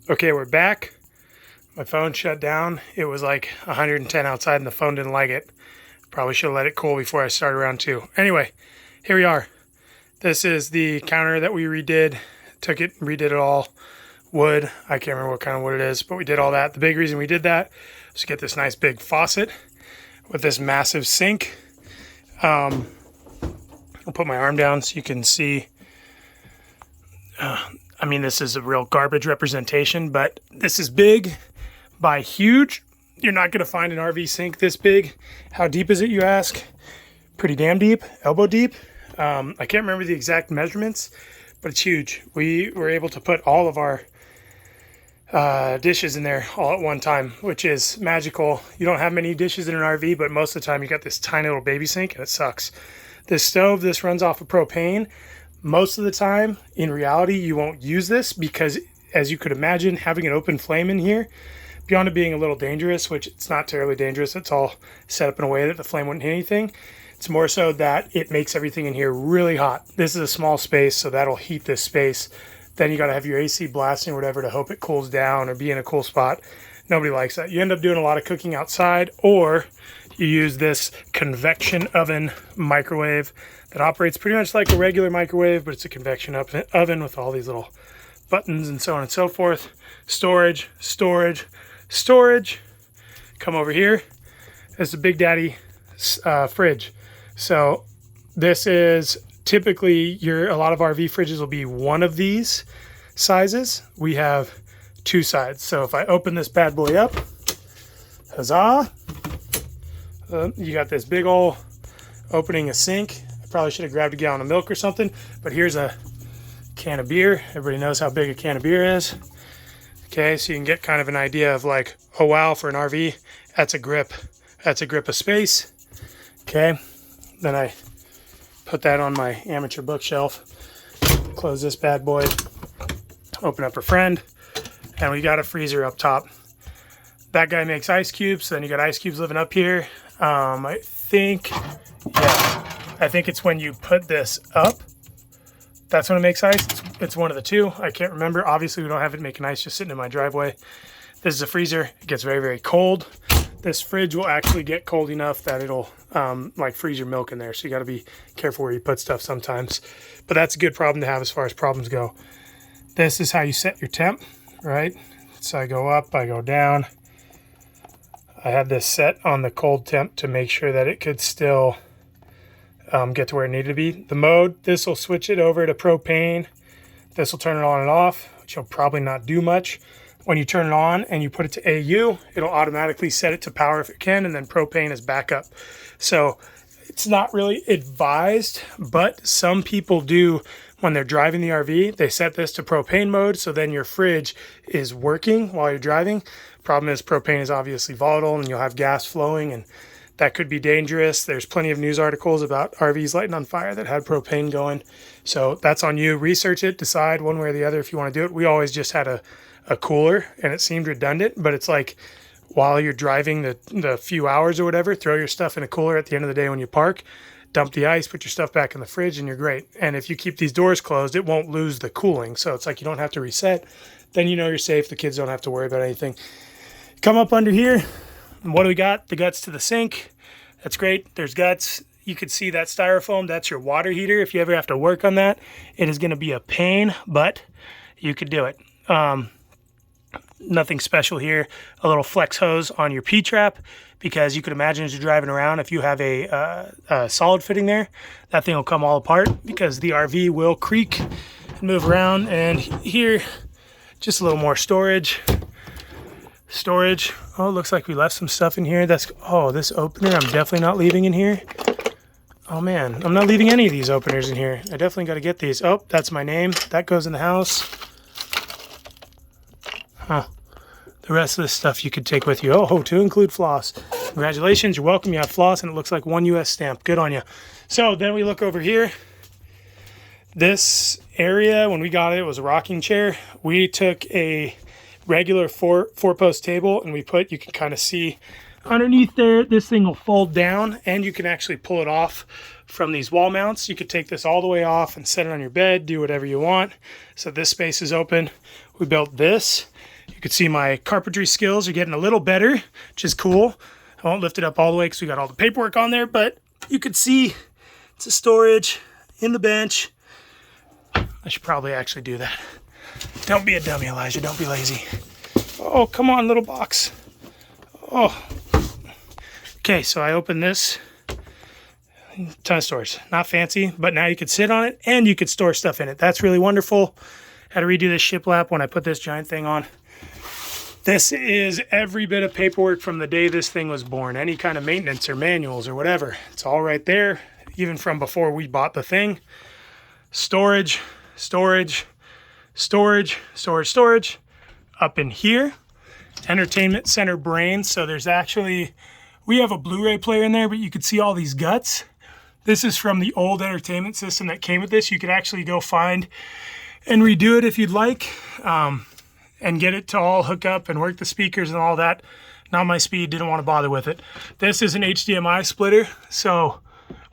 Okay, we're back. My phone shut down. It was like 110 outside and the phone didn't like it. Probably should have let it cool before I started round two. Anyway, here we are. This is the counter that we redid. Took it and redid it all. Wood. I can't remember what kind of wood it is, but we did all that. The big reason we did that was to get this nice big faucet with this massive sink. I'll put my arm down so you can see. I mean, this is a real garbage representation, but this is big by huge. You're not going to find an RV sink this big. How deep is it, you ask? Pretty damn deep, elbow deep. I can't remember the exact measurements, but it's huge. We were able to put all of our dishes in there all at one time, which is magical. You don't have many dishes in an RV, but most of the time you got this tiny little baby sink and it sucks. This stove, this runs off of propane. Most of the time, in reality, you won't use this because, as you could imagine, having an open flame in here, beyond it being a little dangerous, which it's not terribly dangerous, it's all set up in a way that the flame wouldn't hit anything. It's more so that it makes everything in here really hot. This is a small space, so that'll heat this space. Then you got to have your AC blasting or whatever to hope it cools down or be in a cool spot. Nobody likes that. You end up doing a lot of cooking outside, or you use this convection oven microwave that operates pretty much like a regular microwave, but it's a convection oven with all these little buttons and so on and so forth. Storage, storage, storage. Come over here. There's the Big Daddy fridge. So this is typically a lot of RV fridges will be one of these sizes. We have two sides. So if I open this bad boy up, huzzah, you got this big old opening a sink. I probably should have grabbed a gallon of milk or something, but here's a can of beer. Everybody knows how big a can of beer is. Okay, so you can get kind of an idea of like, oh wow, for an RV, that's a grip. That's a grip of space. Okay, then I put that on my amateur bookshelf. Close this bad boy. Open up a friend. And we got a freezer up top. That guy makes ice cubes. Then you got ice cubes living up here. I think it's when you put this up, that's when it makes ice. It's one of the two. I can't remember. Obviously, we don't have it making ice just sitting in my driveway. This is a freezer. It gets very, very cold. This fridge will actually get cold enough that it'll like freeze your milk in there. So you got to be careful where you put stuff sometimes. But that's a good problem to have as far as problems go. This is how you set your temp, right? So I go up, I go down. I had this set on the cold temp to make sure that it could still get to where it needed to be. The mode, this will switch it over to propane. This will turn it on and off, which will probably not do much. When you turn it on and you put it to AU, it'll automatically set it to power if it can, and then propane is backup. So it's not really advised, but some people do when they're driving the RV. They set this to propane mode, so then your fridge is working while you're driving. Problem is propane is obviously volatile and you'll have gas flowing, and that could be dangerous. There's plenty of news articles about RVs lighting on fire that had propane going. So that's on you. Research it, decide one way or the other if you want to do it. We always just had a cooler, and it seemed redundant, but it's like while you're driving the few hours or whatever, throw your stuff in a cooler at the end of the day when you park, dump the ice, put your stuff back in the fridge, and you're great. And if you keep these doors closed, it won't lose the cooling. So it's like you don't have to reset. Then you know you're safe. The kids don't have to worry about anything. Come up under here. And what do we got? The guts to the sink. That's great. There's guts. You could see that styrofoam. That's your water heater. If you ever have to work on that, it is going to be a pain, but you could do it. Nothing special here. A little flex hose on your P-trap, because you could imagine as you're driving around, if you have a solid fitting there, that thing will come all apart because the RV will creak and move around. And here, just a little more storage. Oh, it looks like we left some stuff in here. This opener I'm definitely not leaving in here. Oh man, I'm not leaving any of these openers in here. I definitely got to get these. Oh, that's my name. That goes in the house. Huh. The rest of this stuff you could take with you. Oh, to include floss. Congratulations, you're welcome. You have floss, and it looks like one US stamp. Good on you. So then we look over here. This area, when we got it, it was a rocking chair. We took a regular four-post table, and you can kind of see underneath there, this thing will fold down, and you can actually pull it off from these wall mounts. You could take this all the way off and set it on your bed, do whatever you want. So this space is open. We built this. You can see my carpentry skills are getting a little better, which is cool. I won't lift it up all the way because we got all the paperwork on there, but you could see it's a storage in the bench. I should probably actually do that. Don't be a dummy, Elijah. Don't be lazy. Oh, come on, little box. Oh. Okay, so I opened this. Ton of storage. Not fancy, but now you could sit on it and you could store stuff in it. That's really wonderful. Had to redo this shiplap when I put this giant thing on. This is every bit of paperwork from the day this thing was born. Any kind of maintenance or manuals or whatever. It's all right there, even from before we bought the thing. Storage, storage, storage, storage, storage. Up in here, entertainment center brain. So there's actually, we have a Blu-ray player in there, but you could see all these guts. This is from the old entertainment system that came with this. You could actually go find and redo it if you'd like, and get it to all hook up and work the speakers and all that. Not my speed, didn't want to bother with it. This is an HDMI splitter, so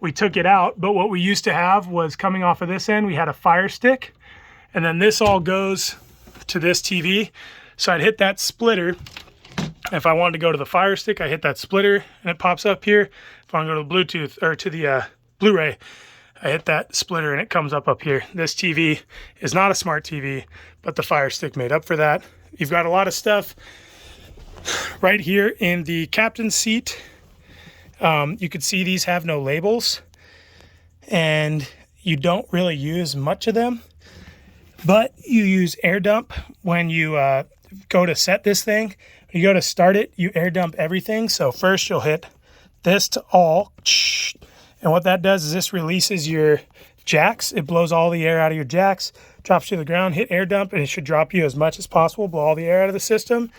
we took it out, but what we used to have was coming off of this end, we had a Fire Stick, and then this all goes to this TV. So I'd hit that splitter. If I wanted to go to the Fire Stick, I hit that splitter and it pops up here. If I want to go to the Bluetooth or to the Blu-ray, I hit that splitter and it comes up here. This TV is not a smart TV, but the Fire Stick made up for that. You've got a lot of stuff right here in the captain's seat. You can see these have no labels and you don't really use much of them, but you use air dump when you go to set this thing. When you go to start it, you air dump everything. So first you'll hit this to all, and what that does is this releases your jacks. It blows all the air out of your jacks, drops to the ground, hit air dump, and it should drop you as much as possible, blow all the air out of the system.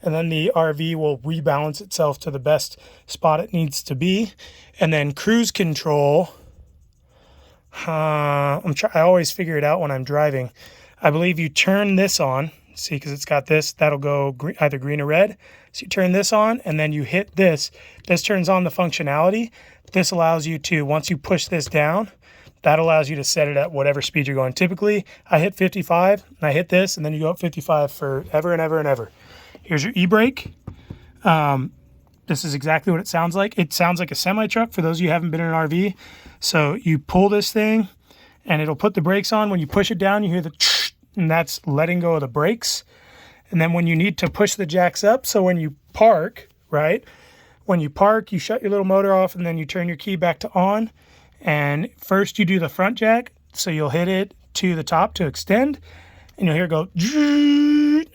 And then the RV will rebalance itself to the best spot it needs to be. And then cruise control, I always figure it out when I'm driving. I believe you turn this on, see, because it's got this, that'll go either green or red. So you turn this on and then you hit this. This turns on the functionality. This allows you to, once you push this down, that allows you to set it at whatever speed you're going. Typically, I hit 55 and I hit this and then you go up 55 forever and ever and ever. Here's your e-brake. This is exactly what it sounds like. It sounds like a semi-truck for those of you who haven't been in an RV. So you pull this thing and it'll put the brakes on. When you push it down, you hear the and that's letting go of the brakes. And then when you need to push the jacks up, so when you park, right? When you park, you shut your little motor off and then you turn your key back to on. And first you do the front jack. So you'll hit it to the top to extend. And you'll hear it go,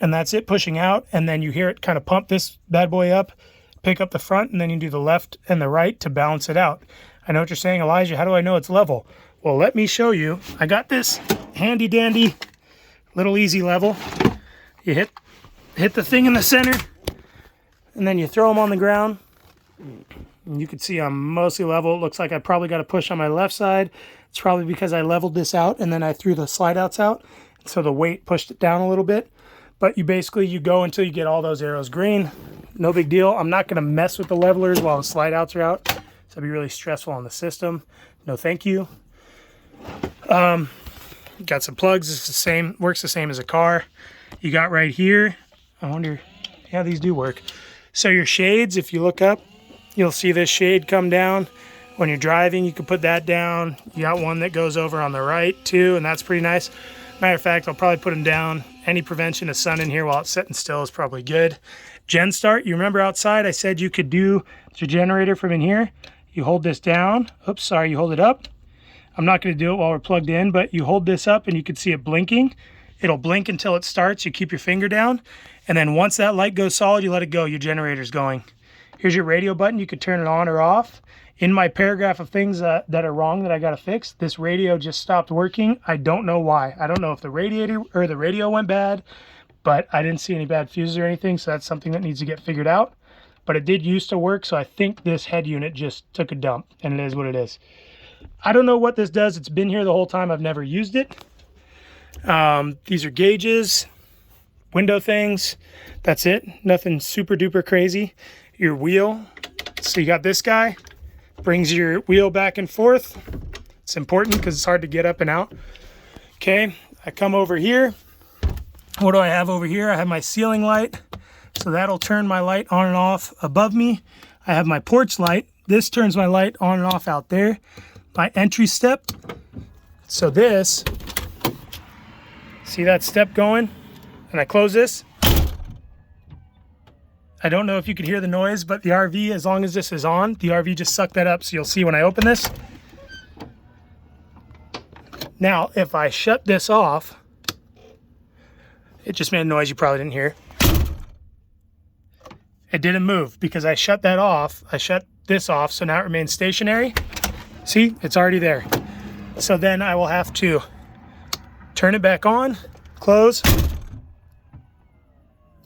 and that's it pushing out. And then you hear it kind of pump this bad boy up, pick up the front, and then you do the left and the right to balance it out. I know what you're saying, Elijah, how do I know it's level? Well, let me show you. I got this handy dandy little easy level. You hit the thing in the center, and then you throw them on the ground. And you can see I'm mostly level. It looks like I probably got to push on my left side. It's probably because I leveled this out, and then I threw the slide outs out. So the weight pushed it down a little bit. But you go until you get all those arrows green. No big deal. I'm not going to mess with the levelers while the slide outs are out. So it'd be really stressful on the system. No thank you. Got some plugs. It's the same, works the same as a car. You got right here, I wonder, yeah, these do work. So your shades, if you look up, you'll see this shade come down. When you're driving, you can put that down. You got one that goes over on the right too, and that's pretty nice. Matter of fact, I'll probably put them down. Any prevention of sun in here while it's sitting still is probably good. Gen start, you remember outside I said you could do the generator from in here. You hold this down. Oops, sorry, you hold it up. I'm not going to do it while we're plugged in, but you hold this up and you can see it blinking. It'll blink until it starts. You keep your finger down. And then once that light goes solid, you let it go. Your generator's going. Here's your radio button. You could turn it on or off. In my paragraph of things that are wrong that I got to fix, this radio just stopped working. I don't know why. I don't know if the radiator or the radio went bad, but I didn't see any bad fuses or anything, so that's something that needs to get figured out. But it did used to work, so I think this head unit just took a dump, and it is what it is. I don't know what this does. It's been here the whole time. I've never used it. These are gauges, window things. That's it. Nothing super duper crazy. Your wheel. So you got this guy. brings your wheel back and forth. It's important because it's hard to get up and out. Okay, I come over here. What do I have over here? I have my ceiling light, so that'll turn my light on and off above me. I have my porch light. This turns my light on and off out there. My entry step. So this, see that step going? And I close this. I don't know if you could hear the noise, but the RV, as long as this is on, the RV just sucked that up. So you'll see when I open this. Now, if I shut this off, it just made a noise you probably didn't hear. It didn't move because I shut that off. I shut this off, so now it remains stationary. See, it's already there. So then I will have to turn it back on, close.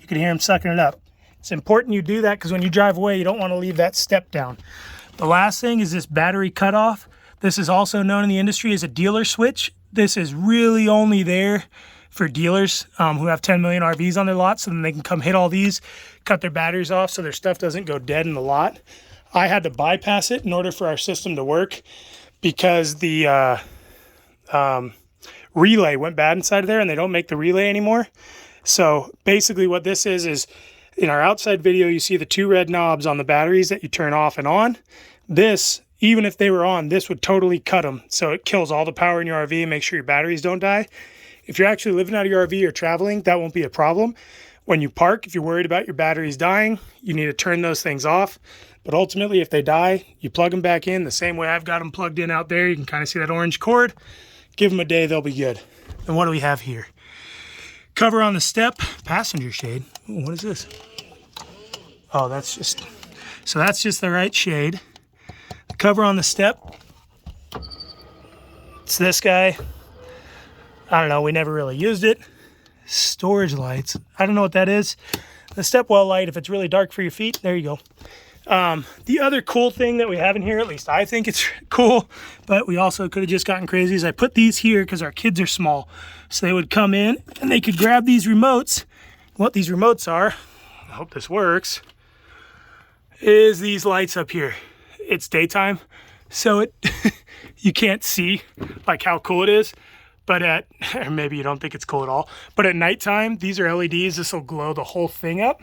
You can hear him sucking it up. It's important you do that because when you drive away, you don't want to leave that step down. The last thing is this battery cutoff. This is also known in the industry as a dealer switch. This is really only there for dealers who have 10 million RVs on their lot, so then they can come hit all these, ut their batteries off so their stuff doesn't go dead in the lot. I had to bypass it in order for our system to work because the relay went bad inside of there, and they don't make the relay anymore. So basically what this is in our outside video, you see the two red knobs on the batteries that you turn off and on. This, even if they were on, this would totally cut them. So it kills all the power in your RV and makes sure your batteries don't die. If you're actually living out of your RV or traveling, that won't be a problem. When you park, if you're worried about your batteries dying, you need to turn those things off. But ultimately, if they die, you plug them back in the same way I've got them plugged in out there. You can kind of see that orange cord. Give them a day, they'll be good. And what do we have here? Cover on the step, passenger shade. Ooh, what is this? Oh, that's just the right shade. The cover on the step. It's this guy. I don't know, we never really used it. Storage lights. I don't know what that is. The step well light, if it's really dark for your feet, there you go. The other cool thing that we have in here, at least I think it's cool, but we also could have just gotten crazy, is I put these here because our kids are small. So they would come in and they could grab these remotes. What these remotes are, I hope this works, is these lights up here. It's daytime, so it you can't see like how cool it is. But or maybe you don't think it's cool at all. But at nighttime, these are LEDs. This will glow the whole thing up.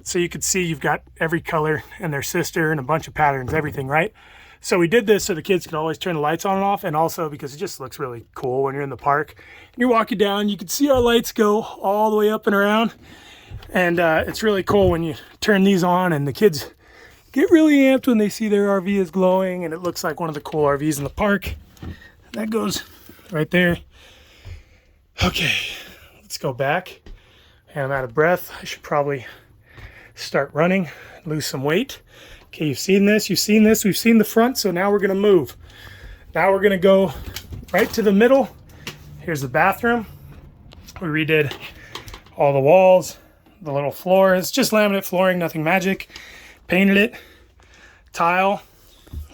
So you can see you've got every color and their sister and a bunch of patterns, everything, right? So we did this so the kids could always turn the lights on and off, and also because it just looks really cool when you're in the park. And you're walking down, you can see our lights go all the way up and around. And it's really cool when you turn these on and the kids get really amped when they see their RV is glowing and it looks like one of the cool RVs in the park. That goes right there. Okay, let's go back. And I'm out of breath. I should probably start running, lose some weight. Okay, you've seen this, we've seen the front, so now we're gonna move. Now we're gonna go right to the middle. Here's the bathroom. We redid all the walls, the little floor. It's just laminate flooring, nothing magic. Painted it, tile.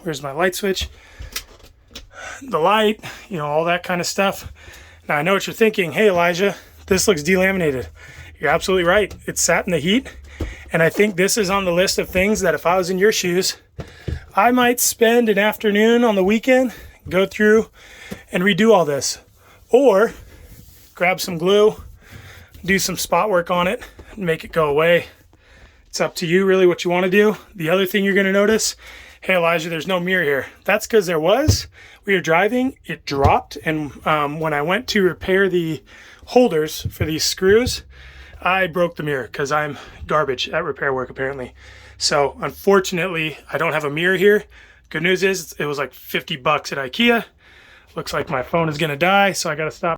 Where's my light switch? The light, you know, all that kind of stuff. Now I know what you're thinking. Hey Elijah, this looks delaminated. You're absolutely right. It sat in the heat. And I think this is on the list of things that if I was in your shoes, I might spend an afternoon on the weekend, go through and redo all this. Or grab some glue, do some spot work on it, and make it go away. It's up to you really what you want to do. The other thing you're going to notice, hey Elijah, there's no mirror here. That's because there was. We were driving, it dropped, and when I went to repair the holders for these screws, I broke the mirror because I'm garbage at repair work apparently. So unfortunately, I don't have a mirror here. Good news is it was like $50 at IKEA. Looks like my phone is gonna die, so I gotta stop.